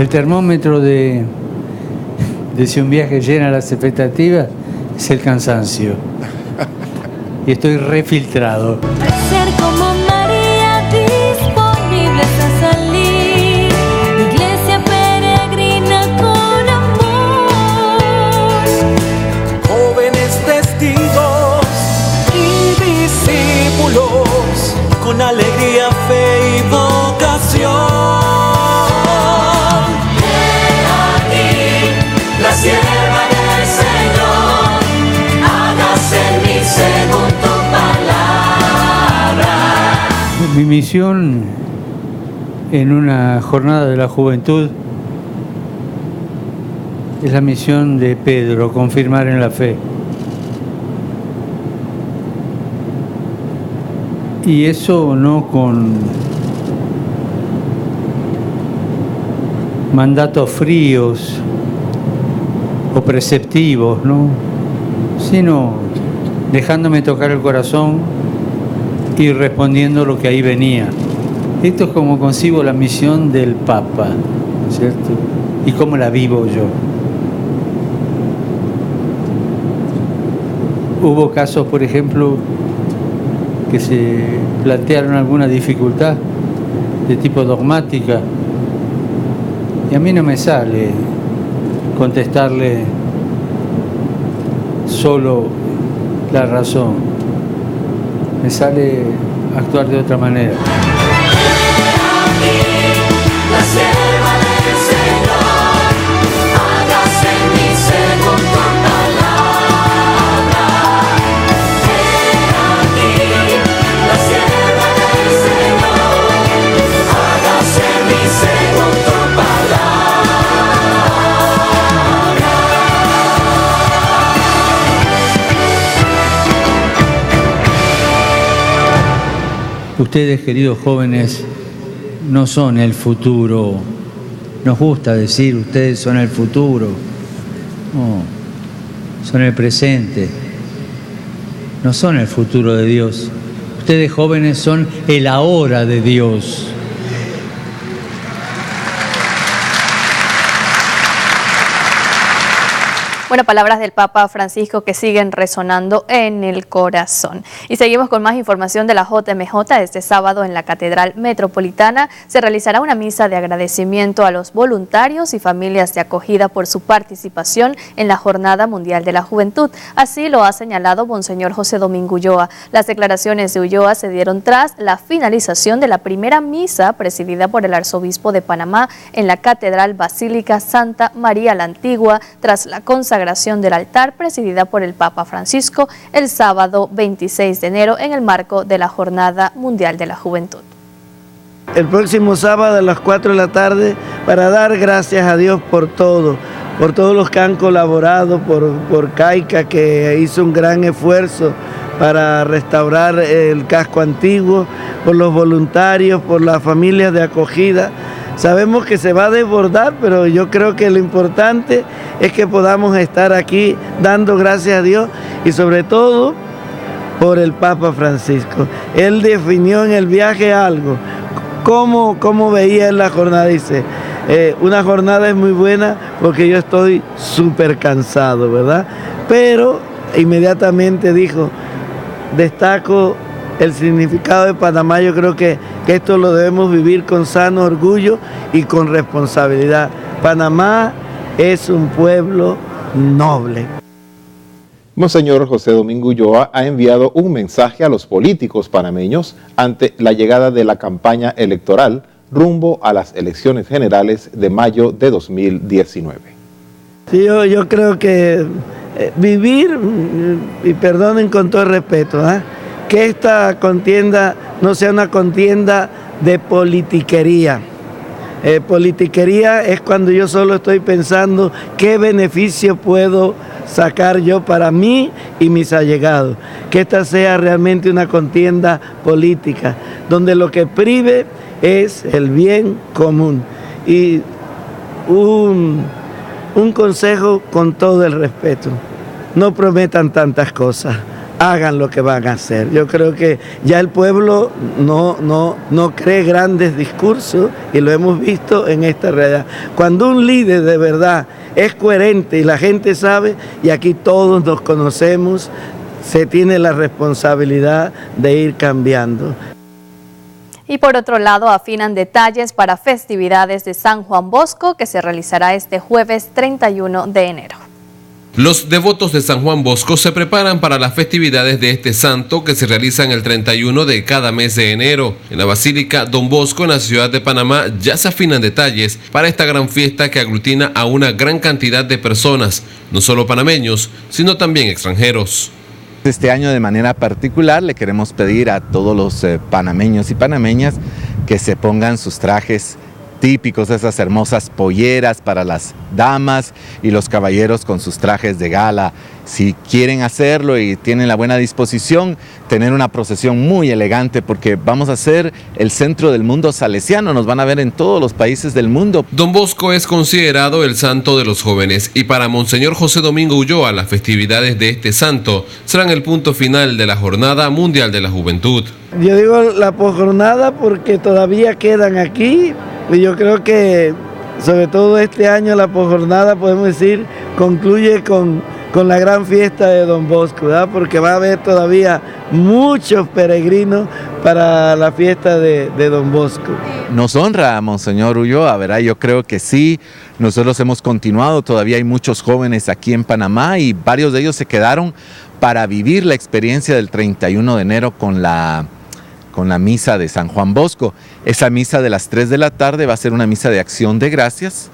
El termómetro de si un viaje llena las expectativas es el cansancio. Y estoy refiltrado. Ser como María, disponibles a salir. Iglesia peregrina con amor. Jóvenes testigos y discípulos con alegría, fe y vocación. La sierva del Señor, hágase en mí según tu palabra. Mi misión en una jornada de la juventud es la misión de Pedro, confirmar en la fe. Y eso no con mandatos fríos o preceptivos, ¿no? Sino dejándome tocar el corazón y respondiendo lo que ahí venía. Esto es como concibo la misión del Papa, ¿cierto? Y cómo la vivo yo. Hubo casos, por ejemplo, que se plantearon alguna dificultad de tipo dogmática y a mí no me sale contestarle solo la razón, me sale actuar de otra manera. La sierva del Señor, hágase en mí según tu palabra. He aquí, la sierva del Señor, hágase en mí según tu palabra. Ustedes, queridos jóvenes, no son el futuro. Nos gusta decir, ustedes son el futuro. No, son el presente. No son el futuro de Dios. Ustedes, jóvenes, son el ahora de Dios. Bueno, palabras del Papa Francisco que siguen resonando en el corazón. Y seguimos con más información de la JMJ. Este sábado en la Catedral Metropolitana se realizará una misa de agradecimiento a los voluntarios y familias de acogida por su participación en la Jornada Mundial de la Juventud. Así lo ha señalado Monseñor José Domingo Ulloa. Las declaraciones de Ulloa se dieron tras la finalización de la primera misa presidida por el Arzobispo de Panamá en la Catedral Basílica Santa María la Antigua, tras la consagración del altar presidida por el Papa Francisco el sábado 26 de enero en el marco de la Jornada Mundial de la Juventud. El próximo sábado a las 4 de la tarde para dar gracias a Dios por todo, por todos los que han colaborado, por Caica, que hizo un gran esfuerzo para restaurar el casco antiguo, por los voluntarios, por las familias de acogida. Sabemos que se va a desbordar, pero yo creo que lo importante es que podamos estar aquí dando gracias a Dios y sobre todo por el Papa Francisco. Él definió en el viaje algo. ¿Cómo veía en la jornada? Dice, una jornada es muy buena porque yo estoy súper cansado, ¿verdad? Pero inmediatamente dijo, destaco el significado de Panamá. Yo creo que esto lo debemos vivir con sano orgullo y con responsabilidad. Panamá es un pueblo noble. Monseñor José Domingo Ulloa ha enviado un mensaje a los políticos panameños ante la llegada de la campaña electoral rumbo a las elecciones generales de mayo de 2019. Sí, yo creo que vivir, y perdonen con todo el respeto, que esta contienda no sea una contienda de politiquería. Politiquería es cuando yo solo estoy pensando qué beneficio puedo sacar yo para mí y mis allegados. Que esta sea realmente una contienda política, donde lo que prive es el bien común. Y un consejo con todo el respeto, no prometan tantas cosas. hagan lo que van a hacer. Yo creo que ya el pueblo no cree grandes discursos y lo hemos visto en esta realidad. Cuando un líder de verdad es coherente y la gente sabe, y aquí todos nos conocemos, se tiene la responsabilidad de ir cambiando. Y por otro lado, afinan detalles para festividades de San Juan Bosco que se realizará este jueves 31 de enero. Los devotos de San Juan Bosco se preparan para las festividades de este santo que se realizan el 31 de cada mes de enero. En la Basílica Don Bosco, en la ciudad de Panamá, ya se afinan detalles para esta gran fiesta que aglutina a una gran cantidad de personas, no solo panameños, sino también extranjeros. Este año de manera particular le queremos pedir a todos los panameños y panameñas que se pongan sus trajes típicos, esas hermosas polleras para las damas y los caballeros con sus trajes de gala. Si quieren hacerlo y tienen la buena disposición, tener una procesión muy elegante, porque vamos a ser el centro del mundo salesiano, nos van a ver en todos los países del mundo. Don Bosco es considerado el santo de los jóvenes y para Monseñor José Domingo Ulloa las festividades de este santo serán el punto final de la Jornada Mundial de la Juventud. Yo digo la posjornada porque todavía quedan aquí y yo creo que sobre todo este año la posjornada, podemos decir, concluye con la gran fiesta de Don Bosco, ¿verdad? Porque va a haber todavía muchos peregrinos para la fiesta de Don Bosco. Nos honra, Monseñor Ulloa, ¿verdad? Yo creo que sí, nosotros hemos continuado, todavía hay muchos jóvenes aquí en Panamá y varios de ellos se quedaron para vivir la experiencia del 31 de enero con la misa de San Juan Bosco. Esa misa de las 3 de la tarde va a ser una misa de acción de gracias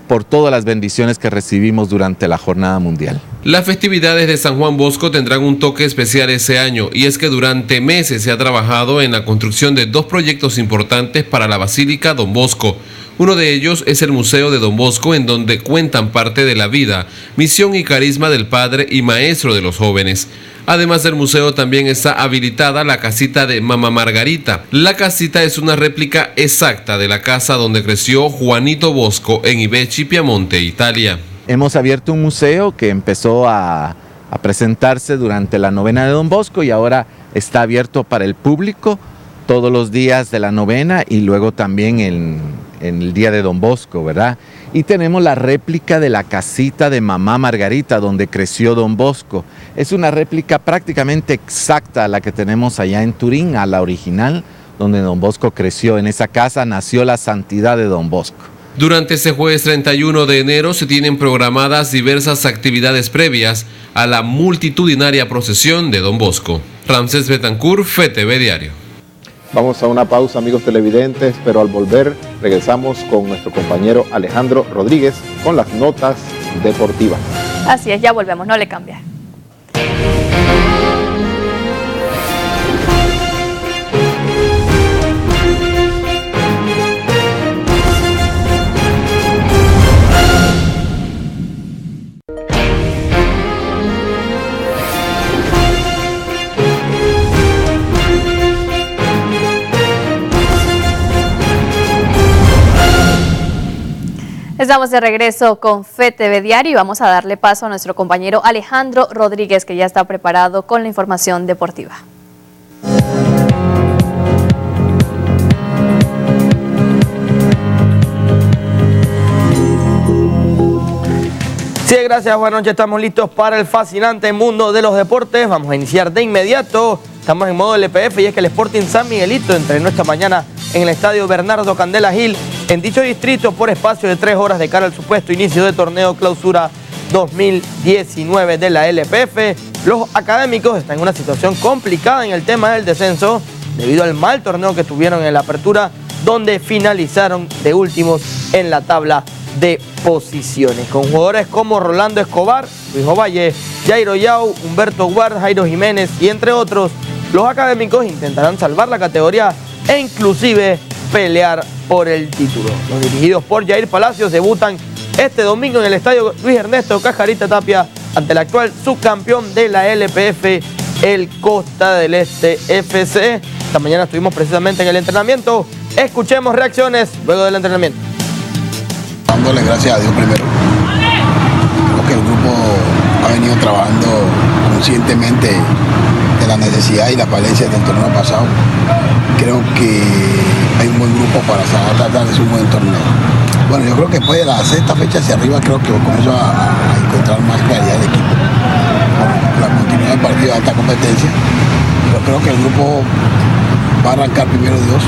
por todas las bendiciones que recibimos durante la Jornada Mundial. Las festividades de San Juan Bosco tendrán un toque especial ese año, y es que durante meses se ha trabajado en la construcción de 2 proyectos importantes para la Basílica Don Bosco. Uno de ellos es el Museo de Don Bosco, en donde cuentan parte de la vida, misión y carisma del padre y maestro de los jóvenes. Además del museo también está habilitada la casita de Mamá Margarita. La casita es una réplica exacta de la casa donde creció Juanito Bosco en Ibecchi, Piamonte, Italia. Hemos abierto un museo que empezó a presentarse durante la novena de Don Bosco y ahora está abierto para el público todos los días de la novena y luego también en el día de Don Bosco, ¿verdad? Y tenemos la réplica de la casita de Mamá Margarita, donde creció Don Bosco. Es una réplica prácticamente exacta a la que tenemos allá en Turín, a la original, donde Don Bosco creció. En esa casa nació la santidad de Don Bosco. Durante este jueves 31 de enero se tienen programadas diversas actividades previas a la multitudinaria procesión de Don Bosco. Ramsés Betancourt, FETV Diario. Vamos a una pausa, amigos televidentes, pero al volver regresamos con nuestro compañero Alejandro Rodríguez con las notas deportivas. Así es, ya volvemos, no le cambia. Estamos de regreso con FETV Diario y vamos a darle paso a nuestro compañero Alejandro Rodríguez, que ya está preparado con la información deportiva. Sí, gracias, buenas noches, estamos listos para el fascinante mundo de los deportes. Vamos a iniciar de inmediato, estamos en modo LPF y es que el Sporting San Miguelito entrenó esta mañana en el estadio Bernardo Candela Gil, en dicho distrito, por espacio de 3 horas de cara al supuesto inicio del torneo Clausura 2019 de la LPF. Los académicos están en una situación complicada en el tema del descenso debido al mal torneo que tuvieron en la apertura, donde finalizaron de últimos en la tabla de posiciones, con jugadores como Rolando Escobar, Luis Ovalle, Jairo Yao, Humberto Guard, Jairo Jiménez y entre otros. Los académicos intentarán salvar la categoría e inclusive pelear por el título. Los dirigidos por Jair Palacios debutan este domingo en el estadio Luis Ernesto Cajarita Tapia ante el actual subcampeón de la LPF, el Costa del Este FC. Esta mañana estuvimos precisamente en el entrenamiento. Escuchemos reacciones luego del entrenamiento. Dándole gracias a Dios primero. Creo que el grupo ha venido trabajando conscientemente de la necesidad y la falencia del torneo pasado. Creo que hay un buen grupo para tratar de hacer un buen torneo. Bueno, yo creo que después de la sexta fecha hacia arriba creo que comienzo a encontrar más claridad del equipo. La continuidad del partido de alta competencia. Pero creo que el grupo va a arrancar primero Dios,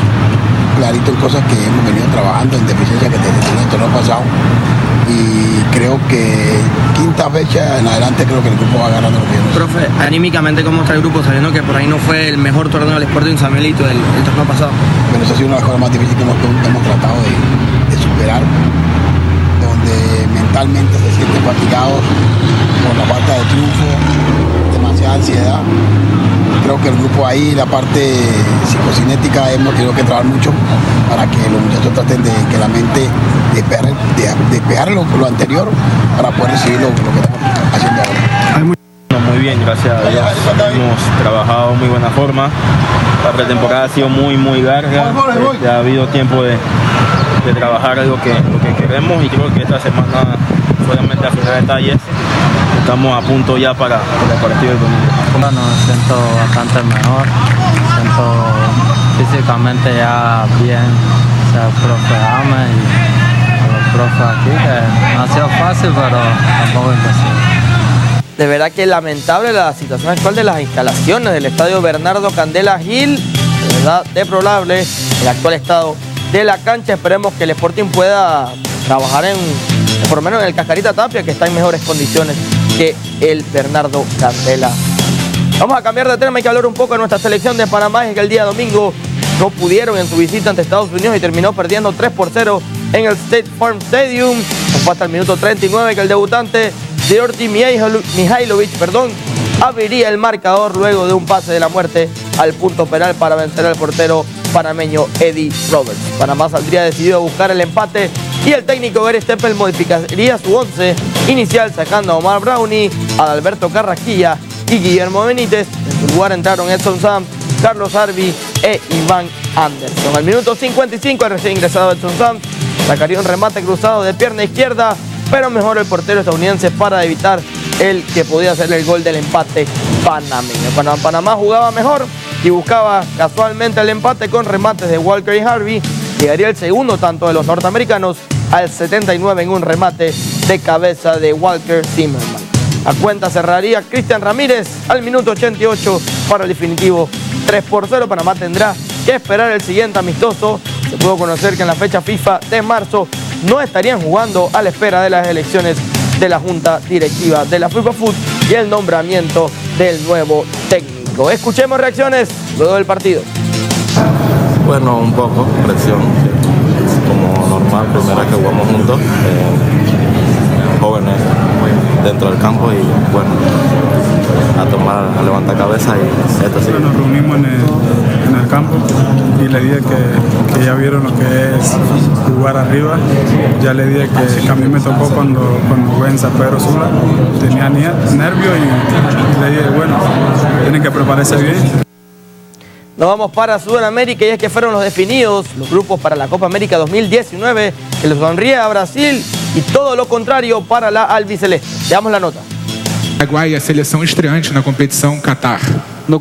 clarito en cosas que hemos venido trabajando, en deficiencias que teníamos en el torneo pasado. Y creo que quinta fecha en adelante creo que el grupo va ganando lo que viene. Profe, anímicamente, ¿cómo está el grupo? Sabiendo que por ahí no fue el mejor torneo del Sporting San Miguelito del torneo pasado. Bueno, esa ha sido una de las cosas más difíciles que hemos tratado de superar, donde mentalmente se sienten fatigados por la falta de triunfo, demasiada ansiedad. Creo que el grupo ahí, la parte psicocinética, hemos tenido que trabajar mucho para que los muchachos traten de que la mente despejar lo anterior para poder recibir lo que estamos haciendo ahora. Muy bien, gracias a Dios. Hemos trabajado de muy buena forma. La pretemporada ha sido muy larga. Ya ha habido tiempo de trabajar lo que queremos y creo que esta semana solamente afinar detalles. Estamos a punto ya para el partido del domingo. Bueno, me siento bastante mejor, me siento físicamente ya bien, o sea, el profe Ama y los profes aquí, que no ha sido fácil, pero tampoco imposible. De verdad que es lamentable la situación actual de las instalaciones del estadio Bernardo Candela Gil, de verdad deplorable el actual estado de la cancha. Esperemos que el Sporting pueda trabajar por lo menos en el Cascarita Tapia, que está en mejores condiciones que el Bernardo Candela. Vamos a cambiar de tema, hay que hablar un poco de nuestra selección de Panamá, es que el día domingo no pudieron en su visita ante Estados Unidos y terminó perdiendo 3-0 en el State Farm Stadium. Fue hasta el minuto 39 que el debutante Deorti Mihailovic abriría el marcador luego de un pase de la muerte al punto penal para vencer al portero panameño Eddie Roberts. Panamá saldría decidido a buscar el empate y el técnico Gary Stepel modificaría su 11 inicial sacando a Omar Brownie, a Alberto Carrasquilla y Guillermo Benítez. En su lugar entraron Edson Sam, Carlos Harvey e Iván Anderson. Al minuto 55 el recién ingresado Edson Sam sacaría un remate cruzado de pierna izquierda, pero mejor el portero estadounidense para evitar el que podía ser el gol del empate panameño. Panamá jugaba mejor y buscaba casualmente el empate con remates de Walker y Harvey. Llegaría el segundo tanto de los norteamericanos al 79 en un remate de cabeza de Walker Zimmerman. A cuenta cerraría Cristian Ramírez al minuto 88 para el definitivo 3-0. Panamá tendrá que esperar el siguiente amistoso. Se pudo conocer que en la fecha FIFA de marzo no estarían jugando a la espera de las elecciones de la Junta Directiva de la FIFA Foot y el nombramiento del nuevo técnico. Escuchemos reacciones luego del partido. Bueno, un poco, presión, como normal, primera que jugamos juntos, jóvenes dentro del campo y bueno, a levantar cabeza y esto sí. Nos reunimos en el campo y le dije que ya vieron lo que es jugar arriba. Ya le dije que a mí me tocó cuando jugué en San Pedro Sula, tenía nervios y le dije, bueno, tienen que prepararse bien. Nos vamos para Sudamérica y es que fueron los definidos los grupos para la Copa América 2019, que le sonríe a Brasil y todo lo contrario para la albiceleste. Veamos la nota. Paraguay, a seleção estreante na competição Qatar.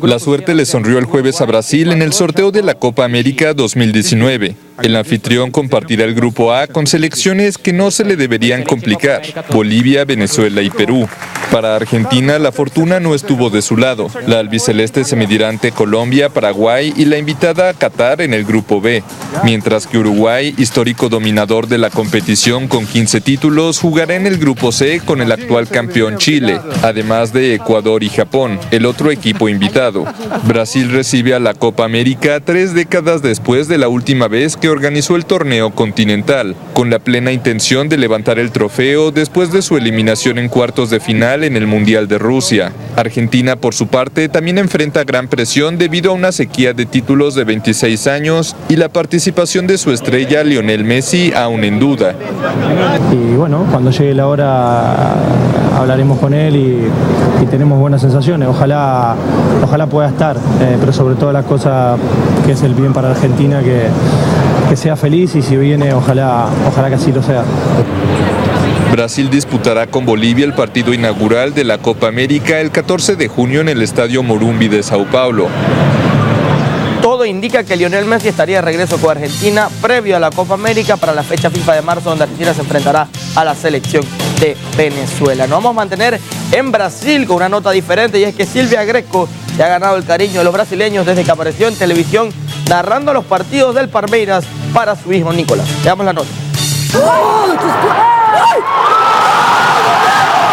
La suerte le sonrió el jueves a Brasil en el sorteo de la Copa América 2019. El anfitrión compartirá el grupo A con selecciones que no se le deberían complicar: Bolivia, Venezuela y Perú. Para Argentina, la fortuna no estuvo de su lado. La albiceleste se medirá ante Colombia, Paraguay y la invitada a Qatar en el grupo B. Mientras que Uruguay, histórico dominador de la competición con 15 títulos, jugará en el grupo C con el actual campeón Chile, además de Ecuador y Japón, el otro equipo invitado. Brasil recibe a la Copa América 3 décadas después de la última vez que organizó el torneo continental, con la plena intención de levantar el trofeo después de su eliminación en cuartos de final en el Mundial de Rusia. Argentina, por su parte, también enfrenta gran presión debido a una sequía de títulos de 26 años y la participación de su estrella Lionel Messi aún en duda. Y bueno, cuando llegue la hora hablaremos con él y tenemos buenas sensaciones. Ojalá pueda estar, pero sobre todo la cosa que es el bien para Argentina, que sea feliz y si viene, ojalá que así lo sea. Brasil disputará con Bolivia el partido inaugural de la Copa América el 14 de junio en el Estadio Morumbi de Sao Paulo. Todo indica que Lionel Messi estaría de regreso con Argentina previo a la Copa América para la fecha FIFA de marzo, donde Argentina se enfrentará a la selección de Venezuela. Nos vamos a mantener en Brasil con una nota diferente, y es que Silvia Greco se ha ganado el cariño de los brasileños desde que apareció en televisión narrando los partidos del Palmeiras para su hijo Nicolás. Veamos la nota.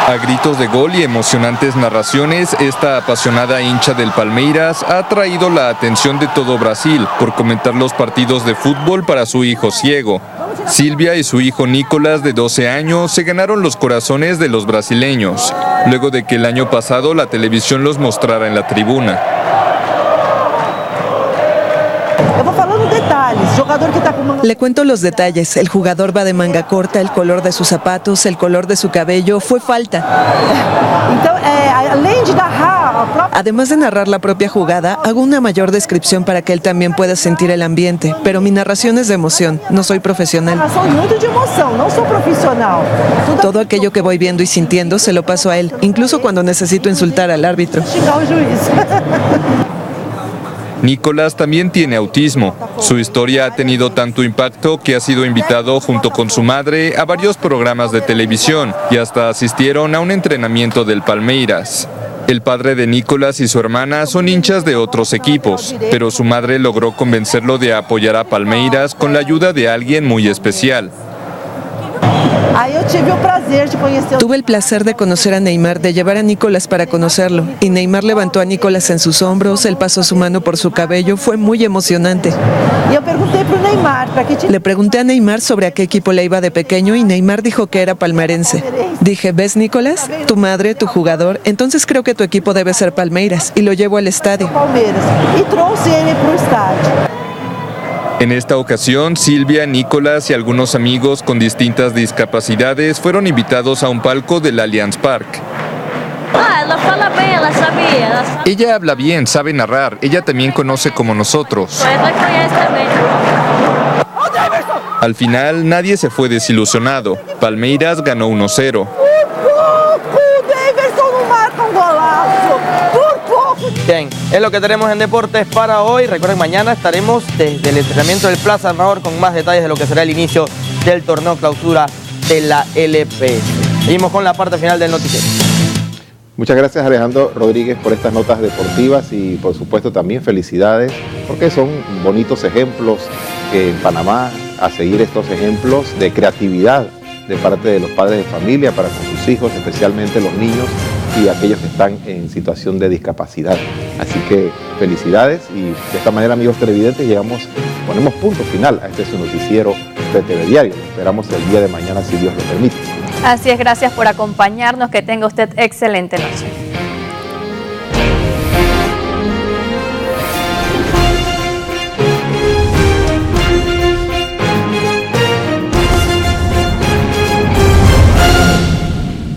A gritos de gol y emocionantes narraciones, esta apasionada hincha del Palmeiras ha atraído la atención de todo Brasil por comentar los partidos de fútbol para su hijo ciego. Silvia y su hijo Nicolás, de 12 años, se ganaron los corazones de los brasileños, luego de que el año pasado la televisión los mostrara en la tribuna. Le cuento los detalles. El jugador va de manga corta, el color de sus zapatos, el color de su cabello. Fue falta. Además de narrar la propia jugada, hago una mayor descripción para que él también pueda sentir el ambiente. Pero mi narración es de emoción. No soy profesional. Todo aquello que voy viendo y sintiendo se lo paso a él, incluso cuando necesito insultar al árbitro. Nicolás también tiene autismo. Su historia ha tenido tanto impacto que ha sido invitado junto con su madre a varios programas de televisión y hasta asistieron a un entrenamiento del Palmeiras. El padre de Nicolás y su hermana son hinchas de otros equipos, pero su madre logró convencerlo de apoyar a Palmeiras con la ayuda de alguien muy especial. Tuve el placer de conocer a Neymar, de llevar a Nicolás para conocerlo. Y Neymar levantó a Nicolás en sus hombros, él pasó su mano por su cabello, fue muy emocionante. Le pregunté a Neymar sobre a qué equipo le iba de pequeño y Neymar dijo que era palmeirense. Dije, ¿ves, Nicolás? Tu madre, tu jugador, entonces creo que tu equipo debe ser Palmeiras, y lo llevo al estadio. En esta ocasión, Silvia, Nicolás y algunos amigos con distintas discapacidades fueron invitados a un palco del Allianz Parque. Ella habla bien, sabe narrar, ella también conoce como nosotros. Al final, nadie se fue desilusionado. Palmeiras ganó 1-0. Bien, es lo que tenemos en Deportes para hoy. Recuerden, mañana estaremos desde el entrenamiento del Plaza Armador con más detalles de lo que será el inicio del torneo clausura de la LPF. Seguimos con la parte final del noticiero. Muchas gracias, Alejandro Rodríguez, por estas notas deportivas y por supuesto también felicidades, porque son bonitos ejemplos en Panamá, a seguir estos ejemplos de creatividad de parte de los padres de familia para con sus hijos, especialmente los niños y aquellos que están en situación de discapacidad. Así que felicidades, y de esta manera, amigos televidentes, ponemos punto final a este su noticiero FTV Diario. Esperamos el día de mañana, si Dios lo permite. Así es, gracias por acompañarnos, que tenga usted excelente noche.